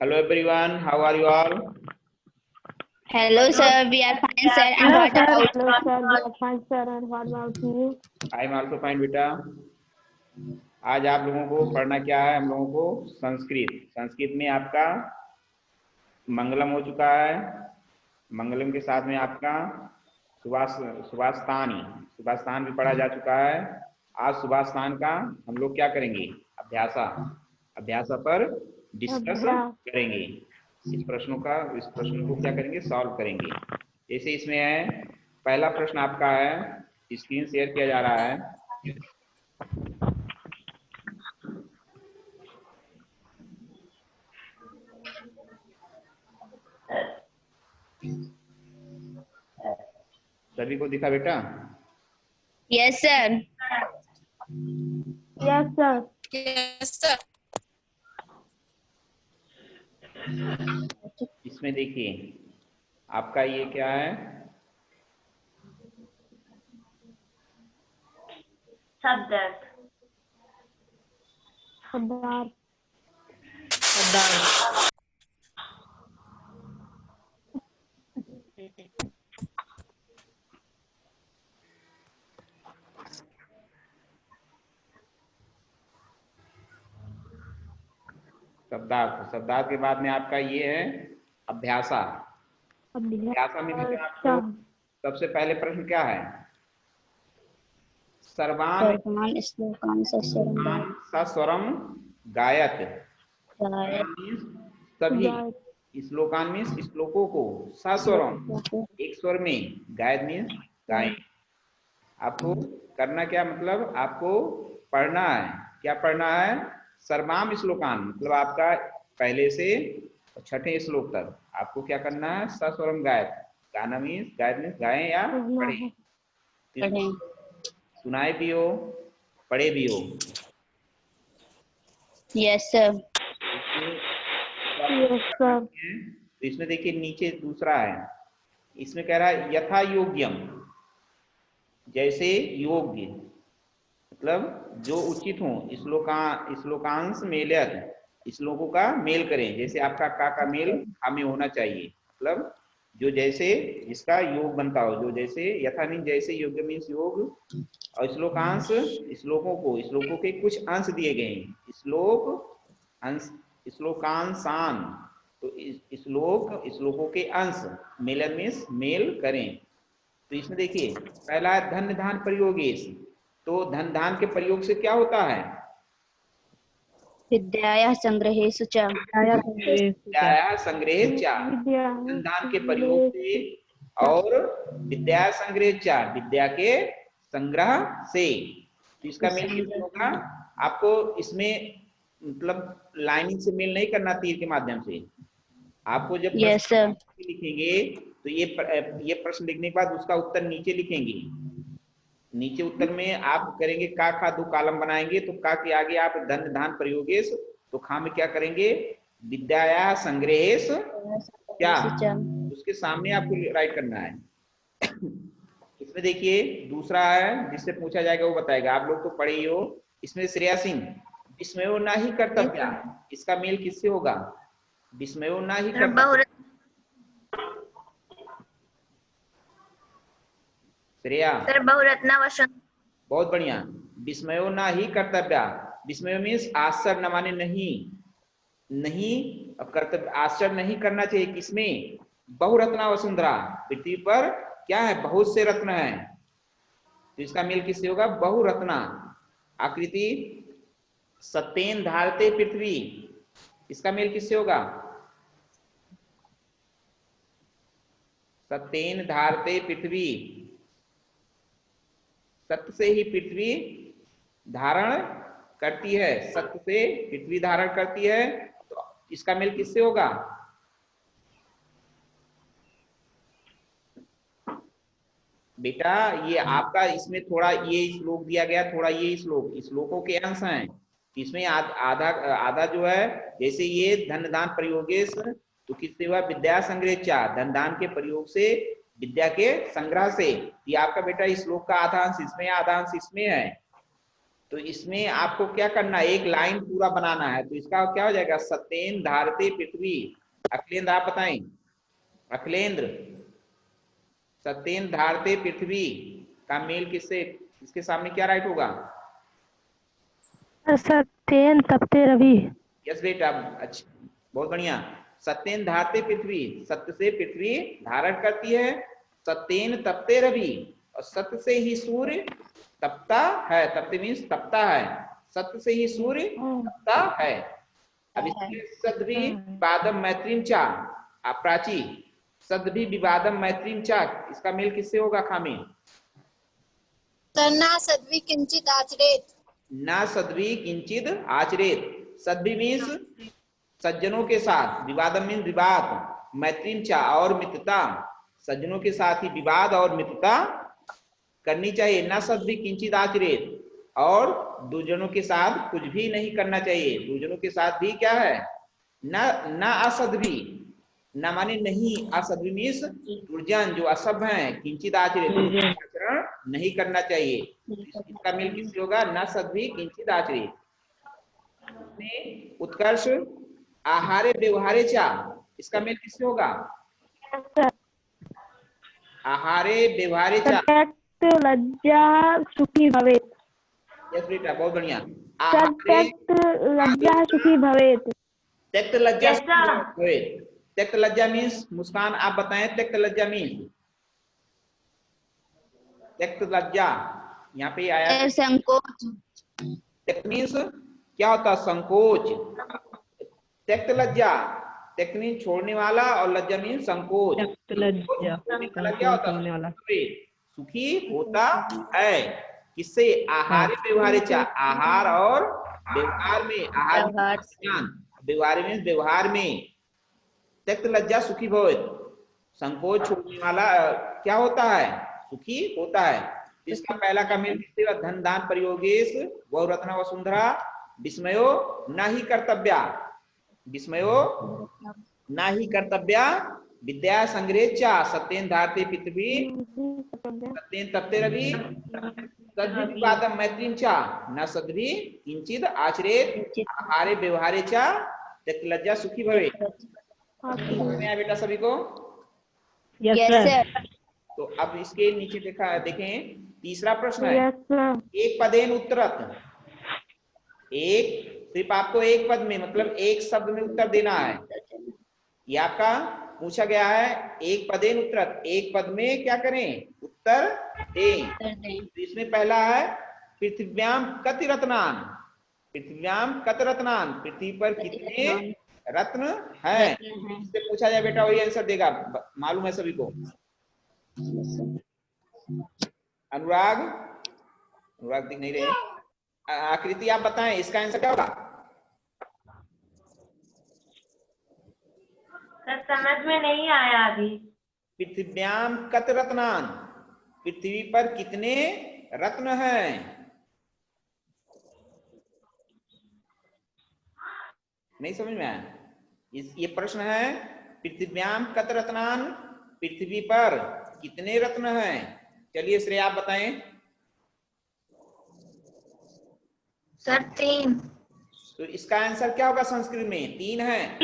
Hello everyone, how are you all? Hello, sir. We are fine, sir. And Hello, what sir. about? Hello, sir. We are fine, sir. And what about you? I am also fine बेटा। आज आप लोगों को पढ़ना क्या है? हम लोगों को संस्कृत में आपका मंगलम हो चुका है। मंगलम के साथ में आपका सुभाषतान भी पढ़ा जा चुका है। आज सुभाषतान का हम लोग क्या करेंगे? अभ्यासा पर डिस्कस करेंगे। इस प्रश्न को क्या करेंगे? सॉल्व करेंगे। जैसे इसमें है, पहला प्रश्न आपका है, स्क्रीन शेयर किया जा रहा है। सभी को दिखा बेटा? Yes, sir. Yes, sir. Yes, sir. इसमें देखिए आपका ये क्या है? Subject. शब्दार्थ के बाद में आपका ये है अभ्यासा में देखिए आपको सबसे पहले प्रश्न क्या है? सर्वान सस्वरम गायत। सभी श्लोकान मीन्स श्लोकों को सस्वरम एक स्वर में, गायत मीन्स गाएं। आपको करना क्या, मतलब आपको पढ़ना है। क्या पढ़ना है? सर्वाम श्लोकान, मतलब आपका पहले से छठे श्लोक तक आपको क्या करना है? सस्वरम गायत। गाना मीन्स गाएं या पढ़ें। सुनाए भी हो, पढ़े भी हो। Yes, sir. Yes, sir. तो इसमें देखिए नीचे दूसरा है, इसमें कह रहा है यथा योग्यम, जैसे योग्य, मतलब जो उचित हो। श्लोकांश मेलयत, श्लोकों का मेल करें। जैसे आपका का मेल हमें होना चाहिए, मतलब जो जैसे जिसका योग बनता हो, जो जैसे यथा मीन जैसे, योग्य मीन्स योग, और श्लोकांश श्लोकों के कुछ अंश दिए गए हैं। श्लोकांशान, तो श्लोकों के अंश, मेलन मीन्स मेल करें। तो इसमें देखिए पहला है धन धान प्रयोगेश। तो धन धान के प्रयोग से क्या होता है? विद्यायाः संग्रहेषु च। विद्यायाः संग्रहेश्च, धन धान के प्रयोग से, और विद्या संग्रह चा, विद्या के संग्रह से। तो इसका मेल किससे होगा? आपको इसमें मतलब लाइनिंग से मेल नहीं करना, तीर के माध्यम से। आपको जब लिखेंगे तो ये प्रश्न लिखने के बाद उसका उत्तर नीचे लिखेंगे। नीचे उत्तर में आप करेंगे का खा, दो कॉलम बनाएंगे। तो का के आगे आप धन धान प्रयोगेश, तो खा में क्या करेंगे? विद्याया संग्रहेश क्या, उसके सामने आपको राइट करना है। इसमें देखिए दूसरा है, जिससे पूछा जाएगा वो बताएगा। आप लोग तो पढ़े ही हो। इसमें श्रेया सिंह, विस्मयो ना ही कर्तव्य, इसका मेल किससे होगा? विस्मयो ना ही कर्तव्य। श्रेया सर बहुरत्ना वसन। बहुत बढ़िया। विस्मयो ना ही कर्तव्य, विस्मयो मीन्स आश्चर्य न माने नहीं, अब कर्तव्य आश्चर्य नहीं करना चाहिए। किसमें? बहुरत्ना वसुंधरा, पृथ्वी पर क्या है? बहुत से रत्न है। तो इसका मेल किससे होगा? बहुरत्ना। आकृति सत्येन धारते पृथ्वी, इसका मेल किससे होगा? सत्येन धारते पृथ्वी, सत्य से ही पृथ्वी धारण करती है, सत्य से पृथ्वी धारण करती है। तो इसका मेल किससे होगा? बेटा ये आपका इसमें थोड़ा ये श्लोक दिया गया, थोड़ा ये श्लोकों के अंश हैं। इसमें आधा जो है, जैसे ये धन दान प्रयोगेश, तो किससे हुआ? विद्या संग्रह चा, धन दान के प्रयोग से, विद्या के संग्रह से। ये आपका बेटा इस श्लोक का आधा अंश इसमें, आधा अंश इसमें है। तो इसमें आपको क्या करना है, एक लाइन पूरा बनाना है। तो इसका क्या हो जाएगा, सत्येन धारते पृथ्वी। अखिलेंद्र आप बताएं, अखिलेंद्र, सत्येन धारते पृथ्वी का मेल किससे, इसके सामने क्या राइट होगा? सत्येन तपते रवि। यस बेटा, अच्छा, बहुत बढ़िया। सत्येन धारते पृथ्वी, सत्य से पृथ्वी धारण करती है। सत्येन तपते रवि, और सत्य से ही सूर्य तपता है। तपते मीन्स तपता है, सत्य से ही सूर्य तपता है। अब इसमें सद्भि विवादम मैत्रीम चा, प्राची, सद्भि विवादम मैत्रीम चा, इसका मेल किससे होगा खामी? ना सद्भि किंचित आचरेत। ना सद्भि किंचित आचरेत। सद्भि मीन्स सज्जनों के साथ, विवादम मीन्स विवाद, मैत्रीम चा और मित्रता, सज्जनों के साथ ही विवाद और मित्रता करनी चाहिए। न सद्भि किंचित आचरेत, और दुर्जनों के साथ कुछ भी नहीं करना चाहिए। दुर्जनों के साथ भी क्या है, न असद्भि, न माने नहीं, असद्भि मीन्स दुर्जन जो असभ्य है, किंचित आचरेत आचरण नहीं करना चाहिए। इसका मेल किससे होगा, न सद्भि किंचित आचरेत। उत्कर्ष आहारे व्यवहारे चा, इसका मेल किससे होगा? आहारे व्यवहारे चा, त्यक्त लज्जा सुखी भवेत्। यस बेटा, बहुत बढ़िया। त्यक्त लज्जा सुखी भवेत्। त्यक्त लज्जा भवेत्। त्यक्त लज्जा मीन्स, मुस्कान आप बताएं, त्यक्त लज्जा मीन्स, त्यक्त लज्जा यहाँ पे आया, संकोच। त्यक्त मीन्स क्या होता है, संकोच। त्यक्त लज्जा, त्यक्त मीन्स छोड़ने वाला, और लज्जा मीन्स संकोच। क्या होता है, सुखी होता है। किससे, आहार व्यवहार चा, आहार और व्यवहार में, आहार व्यवहार में, व्यवहार में। त्यक्त लज्जा सुखी भवेत्, संकोच छोड़ने वाला क्या होता है, सुखी होता है। इसका पहला का मेल किससे होगा, धन दान प्रयोगेश बहुरत्ना वसुंधरा विस्मयो न ही कर्तव्या, विस्मयो न ही कर्तव्या विद्या संग्रह सत्येन धारते पृथ्वी, सत्येन तपते रवि, सद्भि विवादम मैत्रीम चा, न सद्भि किंचित आचरेत, आहारे व्यवहारे चा त्यक्त लज्जा सुखी भवे। बेटा सभी को? Yes sir. तो अब इसके नीचे देखें, तीसरा प्रश्न है, एक पदेन उत्तरत। एक, सिर्फ आपको एक पद में, मतलब एक शब्द में उत्तर देना है। ये आपका पूछा गया है, एक पदेन उत्तरत, एक पद में क्या करें, उत्तर दें। तो इसमें पहला है, पृथ्व्याम कति रत्नान, पृथ्व्याम कत रत्नान, पृथ्वी पर कितने रत्न हैं। इससे पूछा जाए बेटा, वही आंसर देगा, मालूम है सभी को। अनुराग, अनुराग दिख नहीं रहे, आकृति आप बताएं, इसका आंसर क्या होगा? सर समझ में नहीं आया अभी। पृथ्व्याम कत रत्नान, पृथ्वी पर कितने रत्न हैं। नहीं समझ में आया? ये प्रश्न है, पृथ्व्याम कत रत्नान, पृथ्वी पर कितने रत्न हैं। चलिए श्रेया आप बताएं। सर 3। तो इसका आंसर क्या होगा, संस्कृत में 3 है,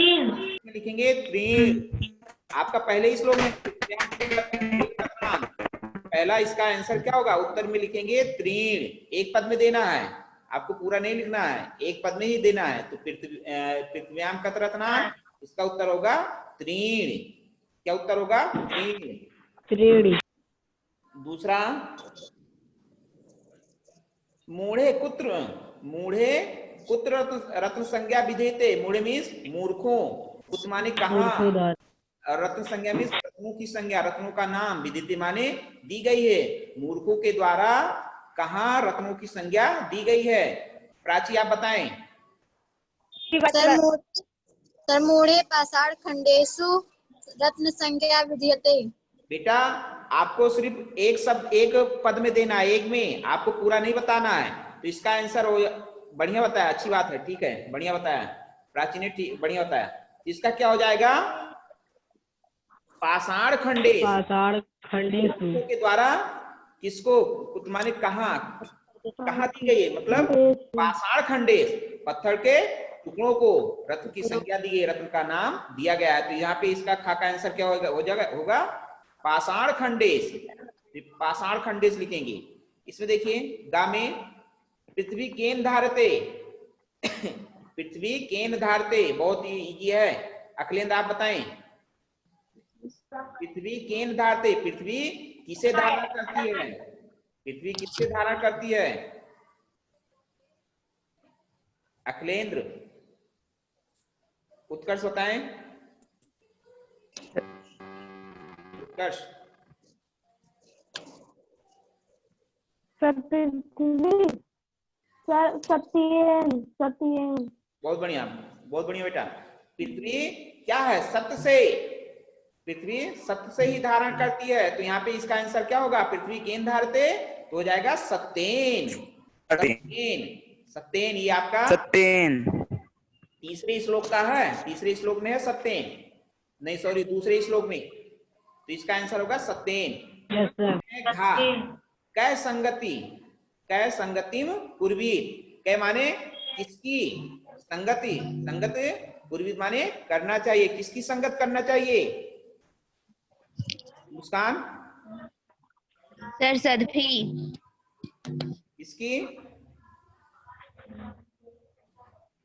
लिखेंगे त्रीण। आपका पहले ही श्लोक में पहला, इसका आंसर क्या होगा, उत्तर में लिखेंगे त्रीण। एक पद में देना है, आपको पूरा नहीं लिखना है, एक पद में ही देना है। तो पृथ्व्याम कत रत्नान, इसका उत्तर होगा त्रीण। क्या उत्तर होगा, त्रीण। दूसरा, मूढ़े कुत्र, मूढ़े कुत्र रत्न संज्ञा विधेयते। मूढ़े मीन्स मूर्खों, कुत्र माने कहाँ, रत्न संज्ञा मीन्स रत्नों की संज्ञा, रत्नों का नाम, विदिते माने दी गई है। मूर्खों के द्वारा कहाँ रत्नों की संज्ञा दी गई है। प्राची आप बताएं। सर मूढ़े पाषाण खंडेषु रत्न संज्ञा विधीयते। बेटा आपको सिर्फ एक शब्द, एक पद में देना है, एक में, आपको पूरा नहीं बताना है। तो इसका आंसर बढ़िया बताया, अच्छी बात है, ठीक है, बढ़िया बताया प्राची ने, ठीक बढ़िया बताया। इसका क्या हो जाएगा, पाषाण खंडेश, के द्वारा किसको, माने कहाँ, कहाँ दी गई है, मतलब पाषाण खंडेश, पत्थर के टुकड़ों को रत्न की संख्या दी गई, रत्न का नाम दिया गया है। तो यहाँ पे इसका खा का आंसर क्या होगा पाषाण खंडेश। पाषाण खंडेश लिखेंगे। इसमें देखिए गा में पृथ्वी केन धारते पृथ्वी केन धारते, बहुत ही इजी है। अखिलेंद्र आप बताएं, पृथ्वी केन धारते, पृथ्वी किसे धारण करती है, पृथ्वी किससे धारण करती है? अखिलेंद्र, उत्कर्ष बताएं, उत्कर्ष। सत्येन। बहुत बढ़िया, बहुत बढ़िया बेटा। पृथ्वी क्या है, सत्य से, पृथ्वी सत्य से ही धारण करती है। तो यहाँ पे इसका आंसर क्या होगा, पृथ्वी केन धारते, तो हो जाएगा सत्येन। सत्येन, सत्येन, ये आपका सत्येन तीसरे श्लोक का है, तीसरे श्लोक में है सत्येन, नहीं सॉरी दूसरे श्लोक में। तो इसका आंसर होगा सत्येन। घा कै संगति, कै संगतिम कुर्वीत, कै माने किसकी संगति, संगत कुर्वीत माने करना चाहिए, किसकी संगत करना चाहिए? मुस्कान सर सदभी। किसकी?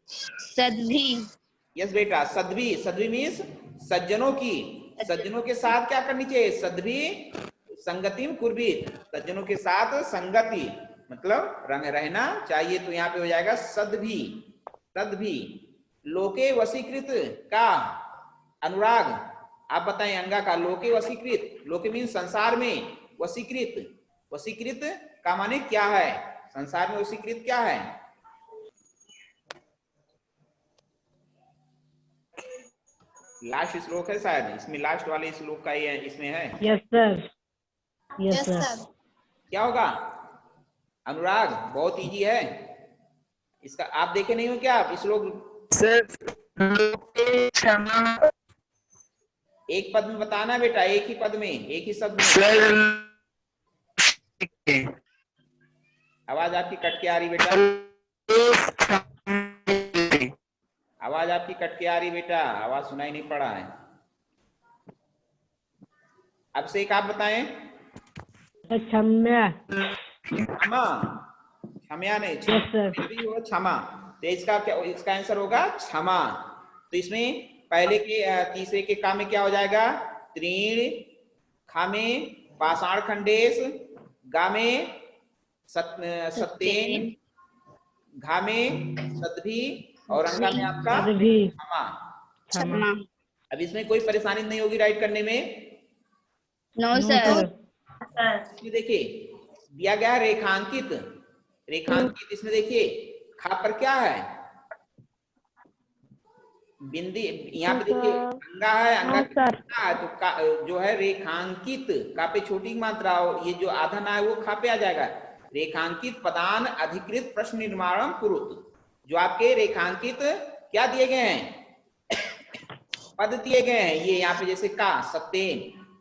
सदभी। यस बेटा, सद्भी, सद्भी मीन्स सज्जनों की, सज्जनों के साथ क्या करनी चाहिए, सद्भी संगतिम कुर्वीत, सज्जनों के साथ संगति मतलब रंग रहना चाहिए। तो यहाँ पे हो जाएगा सद्भी, सद्भी। लोके वशीकृत का अनुराग, आप बताएं अंगा का, लोके वशीकृत, लोके मीन्स संसार में, वशीकृत, वशीकृत का माने क्या है, संसार में वशीकृत क्या है? लास्ट श्लोक है शायद, इसमें लास्ट वाले श्लोक का ये इसमें है। Yes sir, yes sir. क्या होगा अनुराग? बहुत इजी है इसका, आप देखे नहीं हो क्या आप श्लोक? सर क्षमा, एक पद में बताना बेटा, एक ही पद में, एक ही शब्द में। सर आवाज आपकी कट के आ रही बेटा, आवाज आपकी कट के आ रही बेटा, आवाज सुनाई नहीं पड़ा है। अब से एक आप बताएं। क्षम्या, क्षमा, क्षम्या नहीं, क्षमा। तो इसका क्या, इसका आंसर होगा क्षमा। तो इसमें पहले के तीसरे के का में क्या हो जाएगा, त्रीण, खा में पाषाण खंडेश, गा में सत्येन, घा में सद्भी और अंगा में आपका क्षमा। क्षमा। अब इसमें कोई परेशानी नहीं होगी राइट करने में? No sir. देखिए दिया गया है रेखांकित, रेखांकित, इसमें देखिए खा पर क्या है, बिंदी, यहाँ पे देखिए अंगा है, अंगा कितना है, तो का जो है रेखांकित, का पे छोटी मात्रा, ये जो आधा ना है वो खा पे आ जाएगा। रेखांकित पदान अधिकृत प्रश्न निर्माणम कुरुत, जो आपके रेखांकित क्या दिए गए हैं, पद दिए गए हैं, ये यहाँ पे जैसे का सत्येन,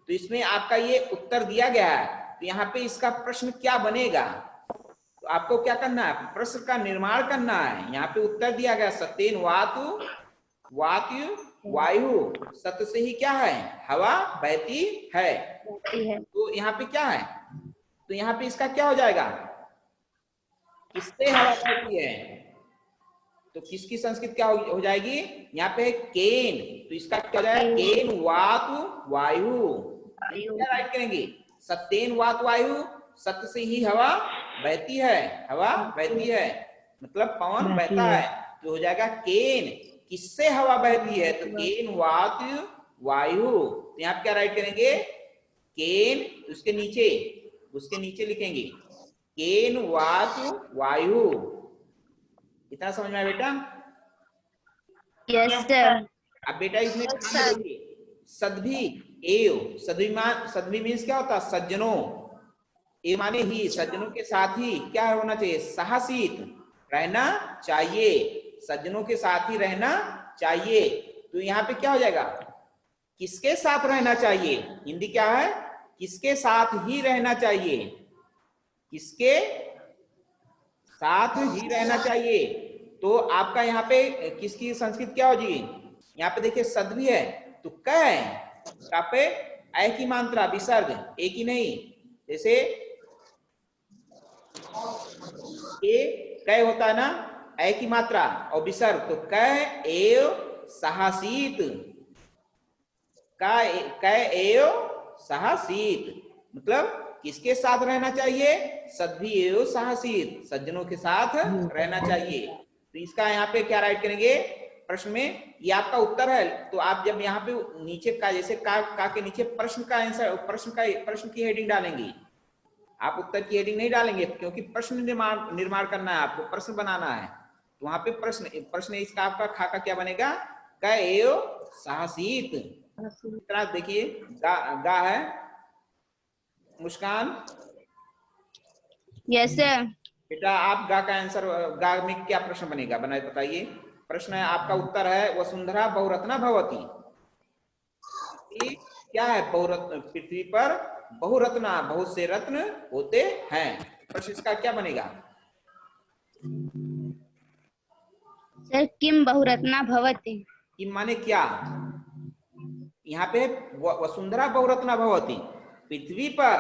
तो इसमें आपका ये उत्तर दिया गया है। तो यहाँ पे इसका प्रश्न क्या बनेगा, तो आपको क्या करना है, प्रश्न का निर्माण करना है। यहाँ पे उत्तर दिया गया सत्येन वातु, वायु, वायु, सत्य से ही क्या है, हवा बहती है। तो यहाँ पे क्या है, तो यहाँ पे इसका क्या हो जाएगा, किससे हवा बहती है, तो किसकी संस्कृत क्या हो जाएगी, यहाँ पे केन, तो इसका क्या हो जाएगा, केन वातु वायु। क्या राइट करेंगे, सत्येन वातु वायु, सत्य से ही हवा बहती है, हवा बहती है मतलब पवन बहता है। तो हो जाएगा केन, किससे हवा बहती है, तो केन वातु वायु। तो यहाँ क्या राइट करेंगे, केन, उसके नीचे लिखेंगे केन वातु वायु। इतना समझ में आया बेटा? Yes sir. अब बेटा इसमें देखिए सद्भी एव, सद्भी मीन्स क्या होता है, सज्जनों, ए माने ही, सज्जनों के साथ ही क्या होना चाहिए, साहसित रहना चाहिए, सज्जनों के साथ ही रहना चाहिए। तो यहाँ पे क्या हो जाएगा, किसके साथ रहना चाहिए, हिंदी क्या है, किसके साथ ही रहना चाहिए, किसके साथ ही रहना चाहिए। तो आपका यहाँ पे किसकी संस्कृत क्या हो जाएगी? यहाँ पे देखिए सद भी है तो क है, का पे ऐ की मात्रा विसर्ग, एक ही नहीं। जैसे ए कै होता है ना, ऐ की मात्रा और विसर्ग, तो कै एव साहसीत, कै एव साहसीत, मतलब किसके साथ रहना चाहिए? सद्भी एव साहसीत, सज्जनों के साथ रहना चाहिए। तो इसका यहाँ पे क्या राइट करेंगे प्रश्न में? ये आपका उत्तर है। तो आप जब यहाँ पे नीचे का, जैसे का के नीचे प्रश्न का आंसर, प्रश्न की हेडिंग डालेंगे, आप उत्तर की हेडिंग नहीं डालेंगे, क्योंकि प्रश्न निर्माण करना है, आपको प्रश्न बनाना है। तो वहां पे प्रश्न इसका आपका खा का क्या बनेगा? क एव साहसीत। इतना देखिए गा है मुस्कान। Yes sir. बेटा आप गा का आंसर, गा में क्या प्रश्न बनेगा बताइए। प्रश्न है आपका, उत्तर है वसुंधरा बहुरत्ना भवती। क्या है? बहुरत्न, पृथ्वी पर बहुरत्ना, बहुत से रत्न होते हैं। प्रश्न इसका क्या बनेगा? सर किम बहुरत्ना भवति। किम माने क्या? यहाँ पे वसुंधरा बहुरत्ना भवती, पृथ्वी पर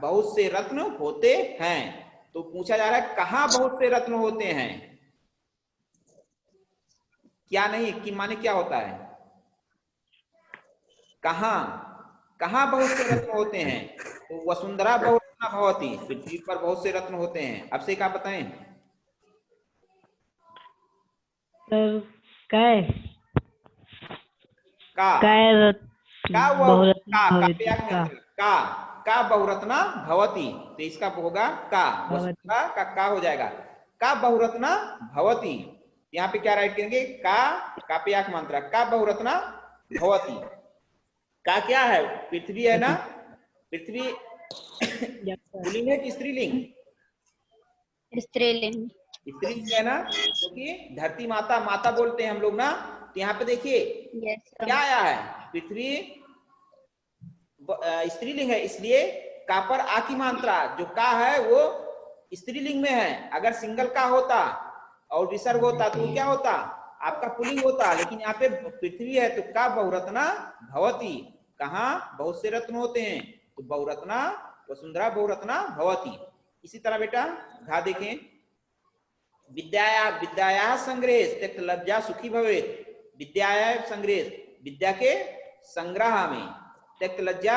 बहुत से रत्न होते हैं। तो पूछा जा रहा है कहाँ बहुत से रत्न होते हैं, क्या नहीं। किम माने क्या होता है? कहाँ, कहाँ बहुत से रत्न होते हैं। तो वसुंधरा बहुरत्ना भवती, पृथ्वी पर बहुत से रत्न होते हैं। अब से क्या बताएं? सर कै का बहुरत्ना भवती, तो इसका होगा का, वसुंधरा का हो जाएगा, का बहुरत्ना भवती। यहाँ पे क्या राइट करेंगे? का पे आक मात्रा, का बहुरत्ना भवती। का क्या है? पृथ्वी है ना, पृथ्वी पुल्लिंग है कि स्त्रीलिंग? स्त्रीलिंग। स्त्रीलिंग है ना, क्योंकि धरती माता, माता बोलते हैं हम लोग ना। तो यहाँ पे देखिए क्या आया है? पृथ्वी स्त्रीलिंग है, इसलिए का पर आ की मात्रा, जो का है वो स्त्रीलिंग में है। अगर सिंगल का होता और विसर्ग होता तो क्या होता? आपका पुल्लिंग होता। लेकिन यहाँ पे पृथ्वी है तो का बहुरत्ना भवती, कहाँ बहुत से रत्न होते हैं, तो बहुरत्ना, वसुंधरा बहुरत्ना भवती। इसी तरह बेटा घा देखें, विद्याया संग्रह त्यक्त लज्जा सुखी भवेत। विद्याया संग्रह, विद्या के संग्रह में, त्यक्त लज्जा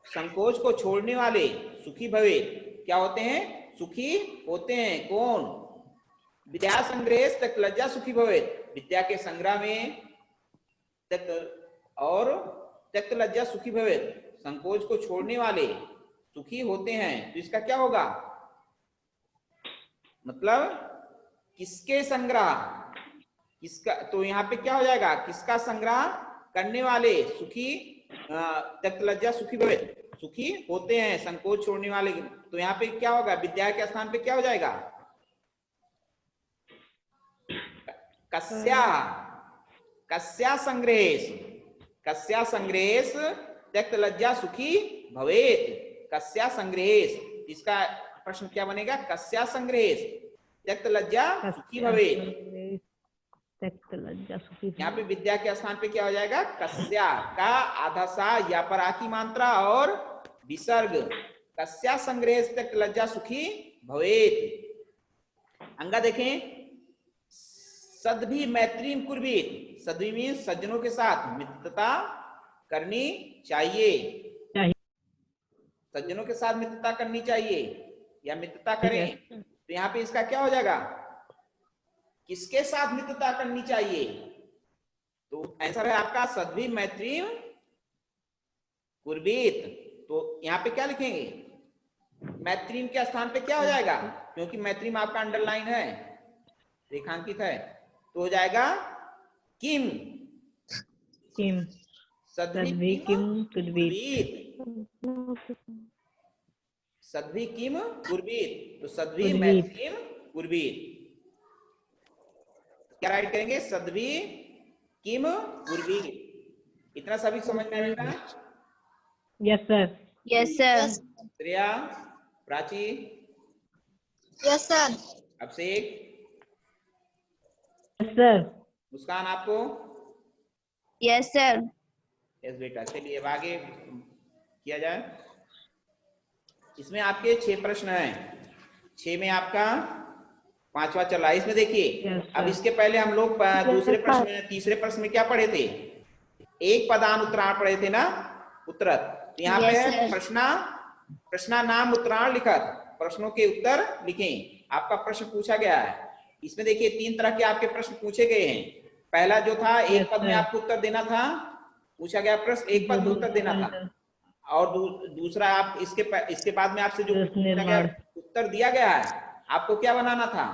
संकोच को छोड़ने वाले, सुखी भवे, क्या होते हैं? सुखी होते हैं। कौन? विद्या संग्रह त्यक्त लज्जा सुखी भवे, विद्या के संग्रह में और त्यक्त लज्जा सुखी भवे, संकोच को छोड़ने वाले सुखी होते हैं। तो इसका क्या होगा? मतलब किसके संग्रह, किसका? तो यहाँ पे क्या हो जाएगा? किसका संग्रह करने वाले सुखी, त्यक्त लज्जा सुखी भवे, सुखी होते हैं, संकोच छोड़ने वाले। तो यहाँ पे क्या होगा? विद्या के स्थान पे क्या हो जाएगा? कस्या, कस्या संग्रहेश, कस्या संग्रहेश त्यक्त लज्जा सुखी भवेत। कस्या संग्रहेश, इसका प्रश्न क्या बनेगा? कस्या संग्रहेश त्यक्त लज्जा सुखी भवेत। यहाँ पे विद्या के स्थान पे क्या हो जाएगा? कस्या, का आधा सा या पर आ की मात्रा और विसर्ग, कस्या संग्रह त्यक्त लज्जा सुखी भवेत। अंगा देखें, सद्भी मैत्रीम कुर्वीत, सद्भी मीन सज्जनों के साथ मित्रता करनी चाहिए, सज्जनों के साथ मित्रता करनी चाहिए या मित्रता करें। तो यहाँ पे इसका क्या हो जाएगा? किसके साथ मित्रता करनी चाहिए? तो आंसर है आपका सद्भी मैत्री कुर्वीत। तो यहाँ पे क्या लिखेंगे? मैत्रीम के स्थान पे क्या हो जाएगा? क्योंकि मैत्रीम आपका अंडरलाइन है, रेखांकित है, तो हो जाएगा किम, किम, सद्भी किम कुर्वीत, सद्भी किम कुर्वीत। तो सद्भी मैत्रीम कुर्वीत, क्या राइट करेंगे? सद्भी किम कुर्वीत। इतना सभी समझ में आएगा? Yes sir. Yes sir. Shreya, Prachi, Yes, sir. अभिषेक, Yes, sir. मुस्कान आपको? Yes, sir. यस बेटा। चलिए अब आगे किया जाए। इसमें आपके 6 प्रश्न हैं। 6 में आपका 5वां चल रहा है। इसमें देखिए, Yes, अब sir. इसके पहले हम लोग दूसरे प्रश्न में, तीसरे प्रश्न में क्या पढ़े थे? एक पदान उत्तरायण पढ़े थे ना, उत्तरत। तो यहाँ पे Yes, है sir. प्रश्ना नाम उत्तरायण लिखत, प्रश्नों के उत्तर लिखें। आपका प्रश्न पूछा गया है। इसमें देखिए 3 तरह के आपके प्रश्न पूछे गए हैं। पहला जो था, एक Yes, पद में sir. आपको उत्तर देना था, पूछा गया प्रश्न एक पद में उत्तर देना था। और दूसरा आप इसके बाद में आपसे जो प्रश्न पूछा गया, निर्माण। उत्तर दिया गया है, आपको क्या बनाना था?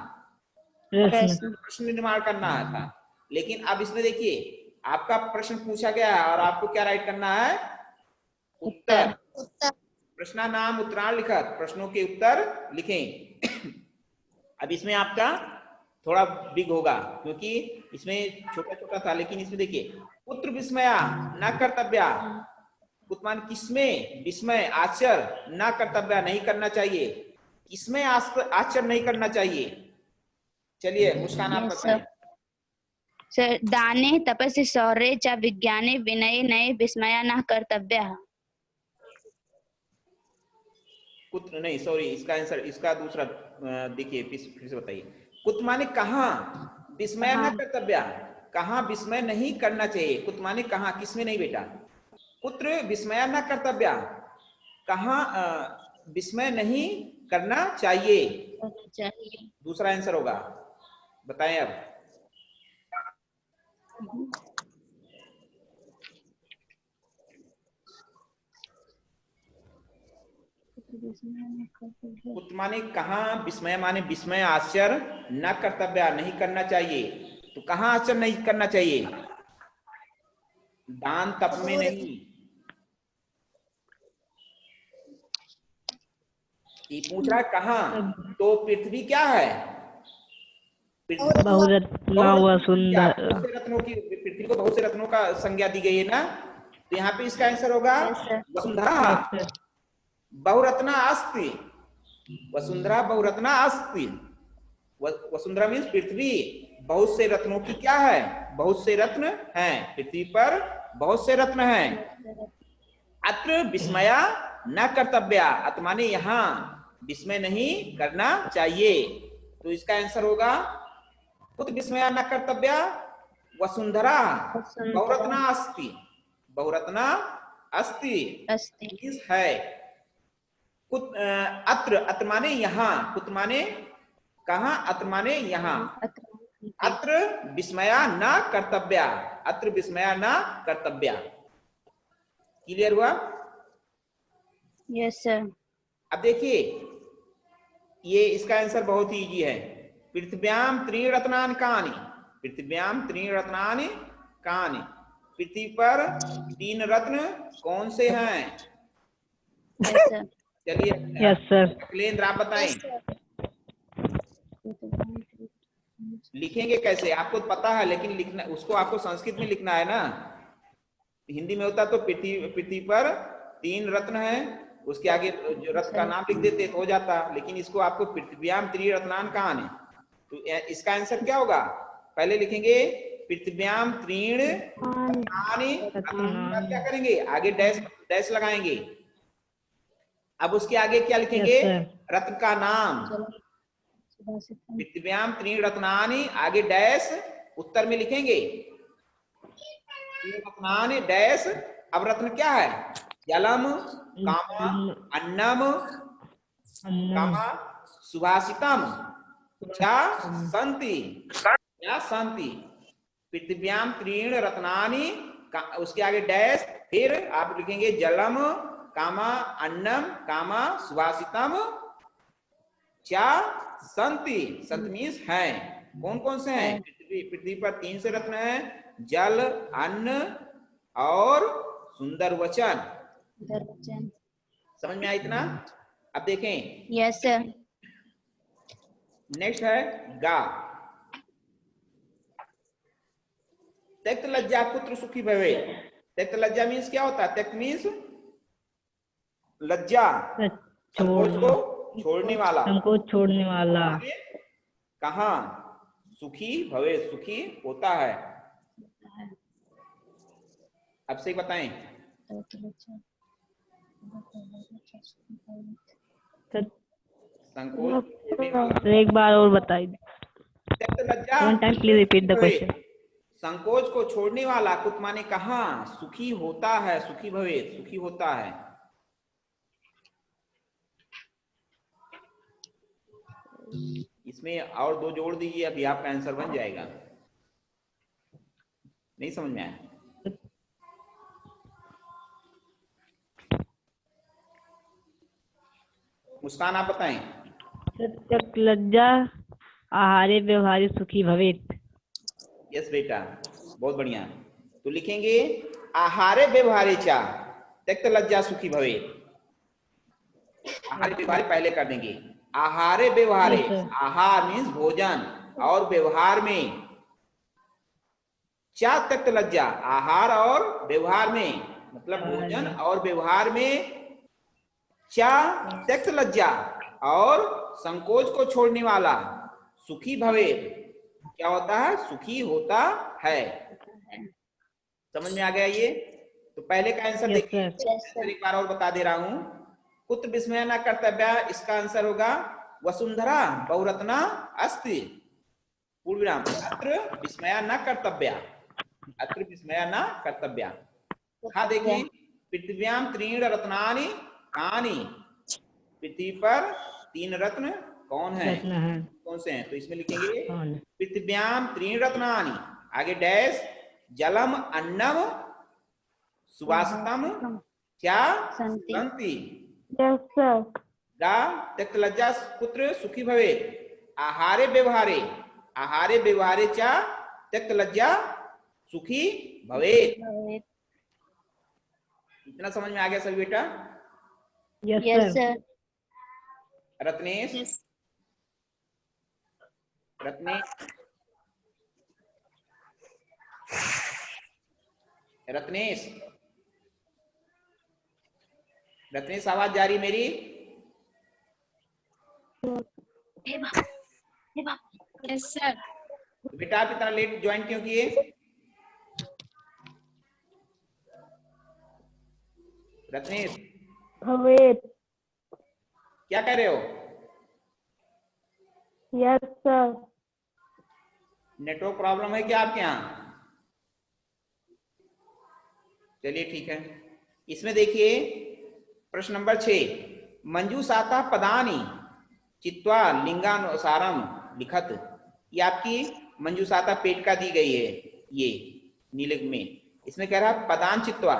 प्रश्न। प्रश्न निर्माण करना था। लेकिन अब इसमें देखिए, आपका प्रश्न पूछा गया है और आपको क्या राइट करना है? उत्तर। प्रश्न नाम उत्तरायण लिखत, प्रश्नों के उत्तर लिखें। अब इसमें आपका थोड़ा बिग होगा क्योंकि इसमें छोटा छोटा था, लेकिन इसमें देखिए, पुत्र विस्मया न कर्तव्या, पुत्र किसमें विस्मय आश्चर्य न कर्तव्य नहीं करना चाहिए, किसमें आश्चर्य नहीं करना चाहिए? चलिए मुस्कान आप बताएं। सर, दाने तपस्या शौर्य च विज्ञाने विनय नये विस्मया न कर्तव्य। पुत्र नहीं, सॉरी, इसका आंसर, इसका दूसरा देखिए, फिर से बताइए। कुत माने कहाँ विस्मय न कर्तव्य, कहाँ विस्मय नहीं करना चाहिए। कुत माने कहाँ, किसमें नहीं बेटा? पुत्र विस्मय न कर्तव्य, कहाँ विस्मय नहीं करना चाहिए, दूसरा आंसर होगा। बताएं अब। कुत माने कहाँ, विस्मय माने विस्मय आश्चर्य, न कर्तव्य नहीं करना चाहिए। तो कहाँ आश्चर्य नहीं करना चाहिए? दान तप में नहीं। ये पूछ रहा है कहाँ, तो पृथ्वी क्या है? बहुरत्ना वसुंधरा। बहुत से रत्नों की, पृथ्वी को बहुत से रत्नों का संज्ञा दी गई है ना, तो यहाँ पे इसका आंसर होगा वसुंधरा। बहुरत्ना अस्ति, वसुंधरा बहुरत्ना अस्ति। वसुंधरा मीन्स पृथ्वी बहुत से रत्नों की क्या है? बहुत से रत्न हैं, पृथ्वी पर बहुत से रत्न हैं। अत्र विस्मया न कर्तव्या, अत माने यहाँ विस्मय नहीं करना चाहिए। तो इसका आंसर होगा कुत विस्मया न कर्तव्या वसुंधरा बहुरत्ना अस्ति, बहुरत्ना अस्ति है। कुत अत्र, अत्र माने यहाँ, कुत माने कहाँ, अत्र माने यहाँ। अत्र विस्मया न कर्तव्या, अत्र विस्मया न कर्तव्या। क्लियर हुआ? Yes sir. अब देखिए, ये इसका आंसर बहुत ही इजी है। पृथ्व्याम त्रीण रत्नानि कानि, पृथ्व्याम त्रीण रत्नानि कानि, पृथ्वी पर 3 रत्न कौन से हैं? चलिए यस सर। अखिलेंद्र आप बताएं। लिखेंगे कैसे, आपको पता है, लेकिन लिखना उसको आपको संस्कृत में लिखना है ना। हिंदी में होता तो पृथ्वी पर 3 रत्न हैं, उसके आगे जो रत्न का नाम लिख देते तो हो जाता, लेकिन इसको आपको पृथ्व्याम त्रि रत्नान कान है। तो इसका आंसर क्या होगा? पहले लिखेंगे पृथ्व्याम त्रीण रत्नानि, क्या करेंगे आगे डैश लगाएंगे। अब उसके आगे क्या लिखेंगे? रत्न का नाम। पृथ्व्याम त्रीण रत्नानि आगे डैश, उत्तर में लिखेंगे रत्नानि डैश। अब रत्न क्या है? जलम, कामा, अन्नम, कामा, सुभाषितम, चा संति, या संति। पृथ्व्याम त्रीण रत्नानि, उसके आगे डैश, फिर आप लिखेंगे जलम, कामा, अन्नम, कामा, सुभाषितम, चा संति। संत मीन्स है, कौन कौन से हैं? पृथ्वी पर 3 से रत्न हैं, जल, अन्न और सुंदर वचन। समझ में आया इतना? अब देखें। Yes sir. नेक्स्ट है गा। त्यक्त लज्जा पुत्र सुखी भवे। त्यक्त लज्जा मीन्स क्या होता है? त्यक्त मीन्स लज्जा, संकोच को छोड़ने वाला। संकोच छोड़ने वाला। कहाँ सुखी भवे, सुखी होता है। अब से बताएं। संकोच छोड़ने वाला। एक बार और बताइए। त्यक्त लज्जा one time please repeat the भवे। क्वेश्चन। संकोच को छोड़ने वाला कुत माने कहाँ सुखी होता है, सुखी भवे, सुखी होता है। इसमें और दो जोड़ दीजिए, अभी आपका आंसर बन जाएगा। नहीं समझ में आया? मुस्कान आप बताएं। त्यक्त लज्जा आहारे व्यवहारे सुखी भवेत। यस बेटा, बहुत बढ़िया। तो लिखेंगे आहारे व्यवहारे चा त्यक्त लज्जा सुखी भवे। आहारे व्यवहारे पहले कर देंगे। आहारे व्यवहारे, आहार मीन्स भोजन, और व्यवहार में चा त्यक्त लज्जा, आहार और व्यवहार में, मतलब भोजन और व्यवहार में चा त्यक्त लज्जा और संकोच को छोड़ने वाला सुखी भवे क्या होता है, सुखी होता है। समझ में आ गया ये? तो पहले का आंसर देखिए, एक बार और बता दे रहा हूं। कुत्र विस्मय न कर्तव्य, इसका आंसर होगा वसुंधरा बहुरत्ना अस्ति। पूर्ण विराम, अत्र विस्मय न कर्तव्य, अत्र विस्मय न कर्तव्य। हाँ देखिए, पृथ्व्याम त्रीण रत्नानि कानि, पृथ्वी पर 3 रत्न कौन है, कौन से हैं? तो इसमें लिखेंगे पृथ्व्याम त्रीण रत्नानि, आगे डैश जलम अन्नम सुवासितम क्या संति। गा त्यक्त लज्जा पुत्र सुखी भवे। आहारे व्यवहारे, आहारे व्यवहारे चा त्यक्त लज्जा सुखी भवे। इतना समझ में आ गया सभी बेटा? Yes sir. रत्नेश, रत्नेश, रत्नेश, रत्नेश आवाज जा रही मेरी? Yes sir. बेटा आप इतना लेट ज्वाइन क्यों किए? रत्नेश क्या कह रहे हो? Yes sir. नेटवर्क प्रॉब्लम है क्या आपके यहाँ? चलिए ठीक है। इसमें देखिए प्रश्न नंबर 6, मंजूषाता पदानी चित्वा लिंगानुसारम लिखत। ये आपकी मंजूषाता पेटिका दी गई है, ये नीले में। इसमें कह रहा है पदान चित्वा,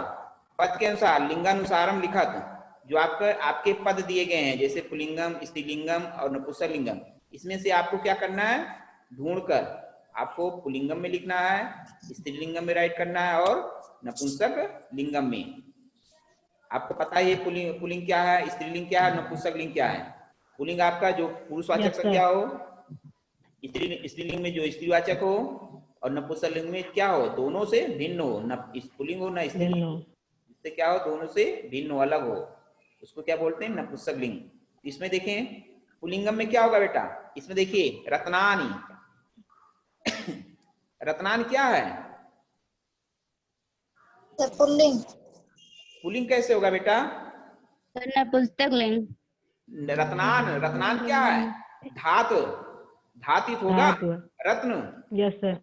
पद के अनुसार लिंगानुसारम लिखत। जो आपके पद दिए गए हैं, जैसे पुल्लिंगम, स्त्रीलिंगम और नपुंसकलिंगम, इसमें से आपको क्या करना है, ढूंढकर आपको पुल्लिंगम में लिखना है, स्त्रीलिंगम में राइट करना है और नपुंसक लिंगम में। आपको पता है ये पुल्लिंग क्या है, स्त्रीलिंग क्या है, नपुंसक लिंग क्या है। पुल्लिंग आपका जो पुरुषवाचक संज्ञा हो, स्त्रीलिंग में जो स्त्रीवाचक हो, और नपुंसक लिंग में क्या हो, दोनों से भिन्न हो, न पुल्लिंग हो न स्त्रीलिंग हो, इससे क्या हो, दोनों से भिन्न हो, अलग हो, उसको क्या बोलते हैं, नपुंसक लिंग। इसमें देखें पुल्लिंगम में क्या होगा बेटा, इसमें देखिए रत्नानी, रत्नान क्या है, पुल्लिंग। पुल्लिंग कैसे होगा बेटा, नपुंसक लिंग। रत्नान, रत्नान क्या है, धात, धातित होगा रत्न। Yes sir.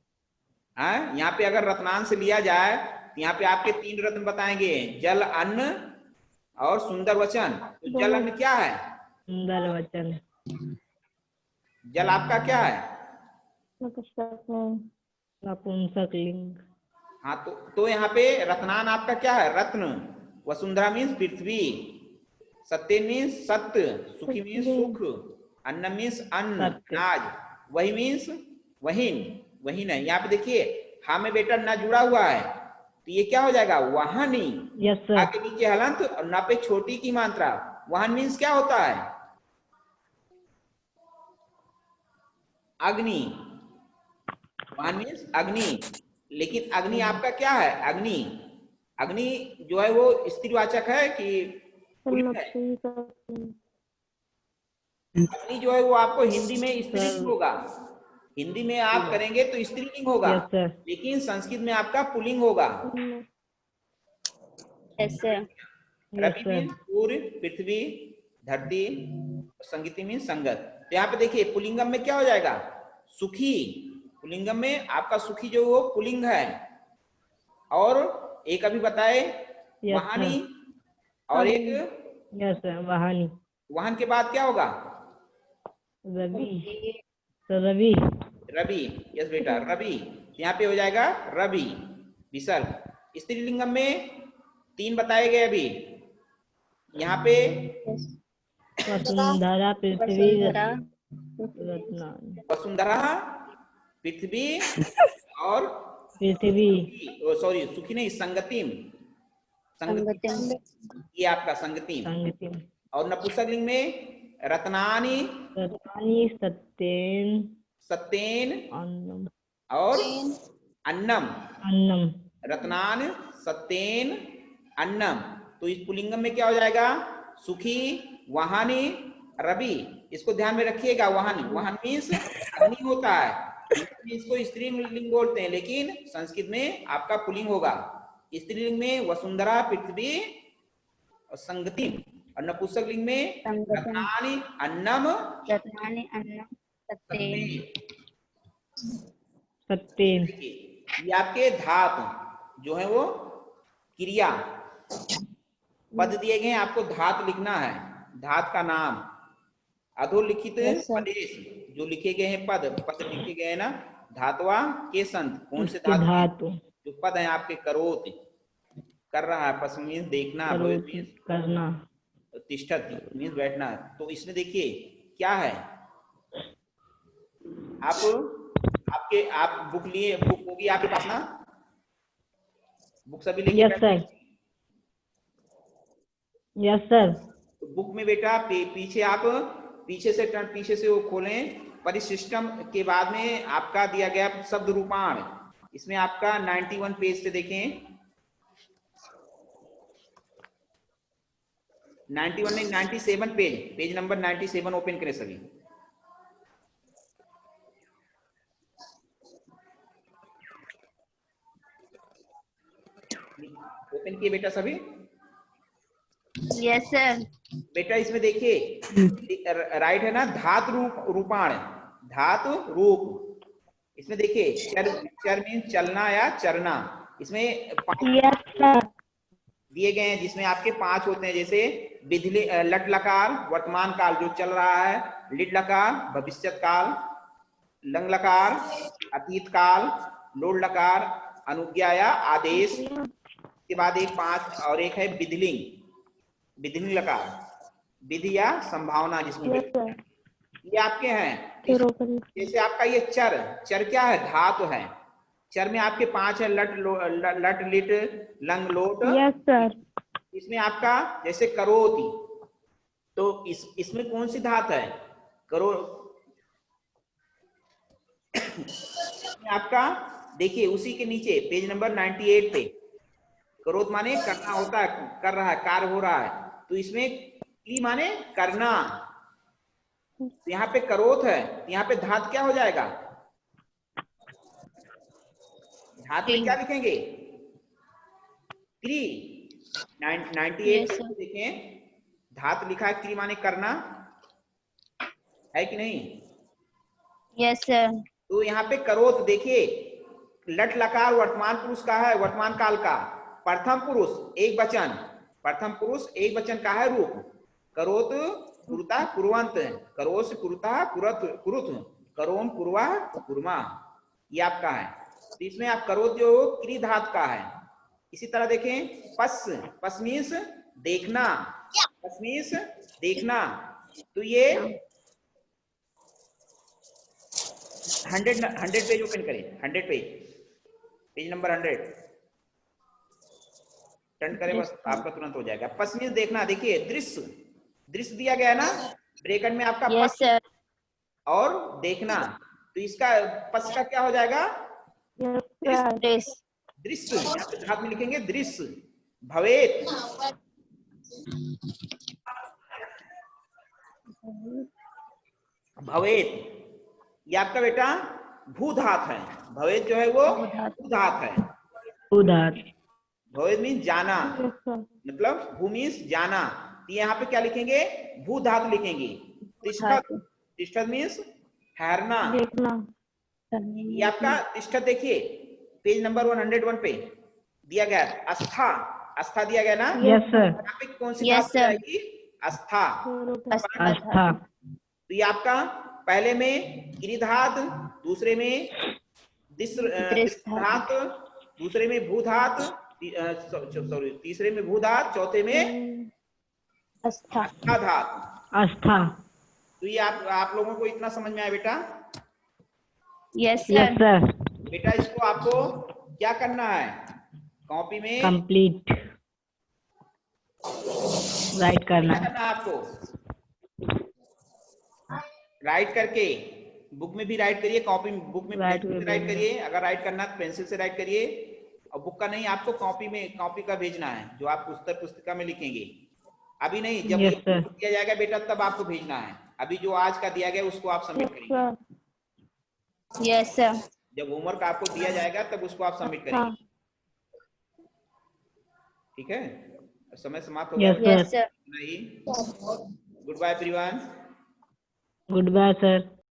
यहाँ पे अगर रत्नान से लिया जाए तो यहाँ पे आपके 3 रत्न बताएंगे, जल, अन्न और सुंदर वचन। तो जल अन्न क्या है, सुंदर वचन। जल आपका क्या है, नपुंसक लिंग। हाँ तो यहाँ पे रत्नान आपका क्या है, रत्न। वसुंधरा मीन्स पृथ्वी, सत्य मीन्स सत्य, सुखी मीन्स सुख, अन्न मीन्स अन्न, अनाज, वही मीन्स वहीन, वहीन है। यहाँ पे देखिए हाँ में बेटा ना जुड़ा हुआ है, तो ये क्या हो जाएगा, वाहनी। Yes sir. आगे नीचे हलंत और ना पे छोटी की मात्रा। वाहन मीन्स क्या होता है, अग्नि, वाहन मीन्स अग्नि। लेकिन अग्नि आपका क्या है, अग्नि, अग्नि जो है वो स्त्रीवाचक है कि पुल्लिंग है, अग्नि जो है वो आपको हिंदी में स्त्रीलिंग होगा, हिंदी में आप करेंगे तो स्त्रीलिंग होगा, यस सर। लेकिन संस्कृत में आपका पुल्लिंग होगा। Yes sir. रवि मीन सूर्य, पृथ्वी, धरती, संगीति मीन संगत। तो यहाँ पे देखिए पुलिंगम में क्या हो जाएगा, सुखी। पुलिंगम में आपका सुखी जो वो पुलिंग है। और एक अभी बताए वाहनी, और एक यस सर वाहनी। वाहन के बाद क्या होगा, रवि। तो रवि। रवि। यस बेटा रवि, यहाँ पे हो जाएगा रवि विसर्ग। स्त्रीलिंगम में 3 बताए गए अभी यहाँ पे, वसुंधरा, पृथ्वी, वसुंधरा, रत्नानी। वसुंधरा, पृथ्वी और पृथ्वी। सॉरी सुखी नहीं, संगतिम। संगतिम। ये आपका संगतिम। संगतिम। और नपुंसकलिंग में रत्नानी, रत्नानी, सत्येन, सत्येन अन्नम, और अन्नम। अन्नम। रत्नान, सत्येन, अन्नम। तो इस पुलिंगम में क्या हो जाएगा, सुखी, वाहनी, रवि। इसको ध्यान में रखिएगा। वाहन, वाहन मीन्स अग्नि होता है, इसको स्त्रीलिंग बोलते हैं, लेकिन संस्कृत में आपका पुलिंग होगा। स्त्रीलिंग में वसुंधरा, पृथ्वी और संगतिम, और नपुंसकलिंग में रत्नानि, अन्नम, रत्नानि, अन्नम, सत्येन। सत्येन। देखिए ये आपके धातु जो है वो क्रिया पद दिए गए हैं, आपको धातु लिखना है, धातु का नाम। अधोलिखित प्रदेश जो लिखे गए हैं, पद पद लिखे गए हैं ना, धातुआ के संत, कौन से धातु, जो पद है आपके, करोत कर रहा है, पस मीन्स देखना, करना, तिष्ठत मीन्स बैठना। तो इसमें देखिए क्या है, आप बुक लिए, बुक होगी आपके पास ना, बुक सभी लेके? Yes sir. Yes sir. Book में बेटा पीछे आप पीछे से वो खोलें, परिशिष्टम के बाद में आपका दिया गया शब्द रूपाण, इसमें आपका 91 पेज से देखें, 91 नहीं 97 पेज नंबर 97 ओपन करें सभी। ओपन किए बेटा सभी? Yes sir. बेटा इसमें देखिए राइट है ना, धातु रूप, रूपाण, धातु रूप। इसमें देखिए चर मीन चलना या चरना। इसमें 5 दिए गए हैं, जिसमें आपके 5 होते हैं, जैसे विधि, लट लकार वर्तमान काल जो चल रहा है, लिट लकार भविष्यत काल, लंग लकार अतीत काल, लोड लकार अनुज्ञा या आदेश। के बाद एक 5 और एक है विधिलिंग, विधिलिंग लकार विधि या संभावना, जिसमें ये आपके हैं। जैसे आपका ये चर क्या है, धातु है। चर में आपके 5 है, लट लिट लंग लोट। Yes sir. इसमें आपका जैसे करोति, तो इसमें कौन सी धातु है, करो। आपका देखिए उसी के नीचे पेज नंबर 98 पे करोत माने करना होता है, कर रहा है, कार्य हो रहा है। तो इसमें की माने करना, तो यहाँ पे करोत है, यहाँ पे धातु क्या हो जाएगा, धातु में क्या लिखेंगे, क्री। 98 देखें, धातु लिखा है क्री माने करना, है कि नहीं? Yes sir. तो यहाँ पे करोत देखिए, लट लकार वर्तमान पुरुष का है, वर्तमान काल का, प्रथम पुरुष एक वचन, प्रथम पुरुष एक वचन का है रूप। करोत कुरुता कुर्वंत, करोस कुरुता कुरुत, करोम कुर्वा कुर्मा, ये आपका है। तो इसमें आप करोत जो क्री धातु का है। इसी तरह देखें पस मीन्स देखना, पस मीन्स देखना। तो ये 100 पेज ओपन करें, 100 पेज नंबर 100 टर्न करें, बस आपका तुरंत हो जाएगा। पस मीन्स देखना। देखिए दृश्य दिया गया है ना, ब्रैकेट में आपका यस सर। और देखना, तो इसका पस का क्या हो जाएगा, दृश्य। यहाँ पे हाथ में लिखेंगे दृश्य, भवेत। भवेत, ये आपका बेटा भूधात है। भवेत जो है वो भूधात है। उदात। भवेत मीन्स जाना, मतलब भूमिस जाना। तो यहाँ पे क्या लिखेंगे? भूधात लिखेंगे। तिष्ठत, तिष्ठत मीन्स ठहरना। देखना। ये आपका तिष्ठत देखिए पेज नंबर 101 पे दिया गया है। आस्था, आस्था दिया गया ना? Yes sir. यहाँ पे कौन सी Yes, धातु sir. आएगी? आस्था। आस्था। तो ये आपका पहले में गिरिधात, दूसरे में धात, दूसरे में भूधात, सॉरी तीसरे में भूधात, चौथे में आस्था। धात। आस्था। तो ये आप लोगों को इतना समझ में आया बेटा? Yes yes sir. सर। बेटा इसको आपको क्या करना है? कॉपी में कंप्लीट राइट करना क्या है। करना है आपको? राइट करके बुक में भी राइट करिए, कॉपी बुक में Right पेंसिल से में राइट भी। करिए। अगर राइट करना है तो पेंसिल से राइट करिए, और बुक का नहीं, आपको कॉपी में, कॉपी का भेजना है जो आप उत्तर पुस्तिका में लिखेंगे। अभी नहीं, जब Yes, ये sir. दिया जाएगा बेटा तब आपको भेजना है। अभी जो आज का दिया गया उसको आप सबमिट करेंगे। Yes sir. जब होमवर्क आपको दिया जाएगा तब उसको आप सबमिट करेंगे। ठीक है, समय समाप्त हो गया। Yes, sir. Yes sir. नहीं, goodbye everyone. Goodbye sir.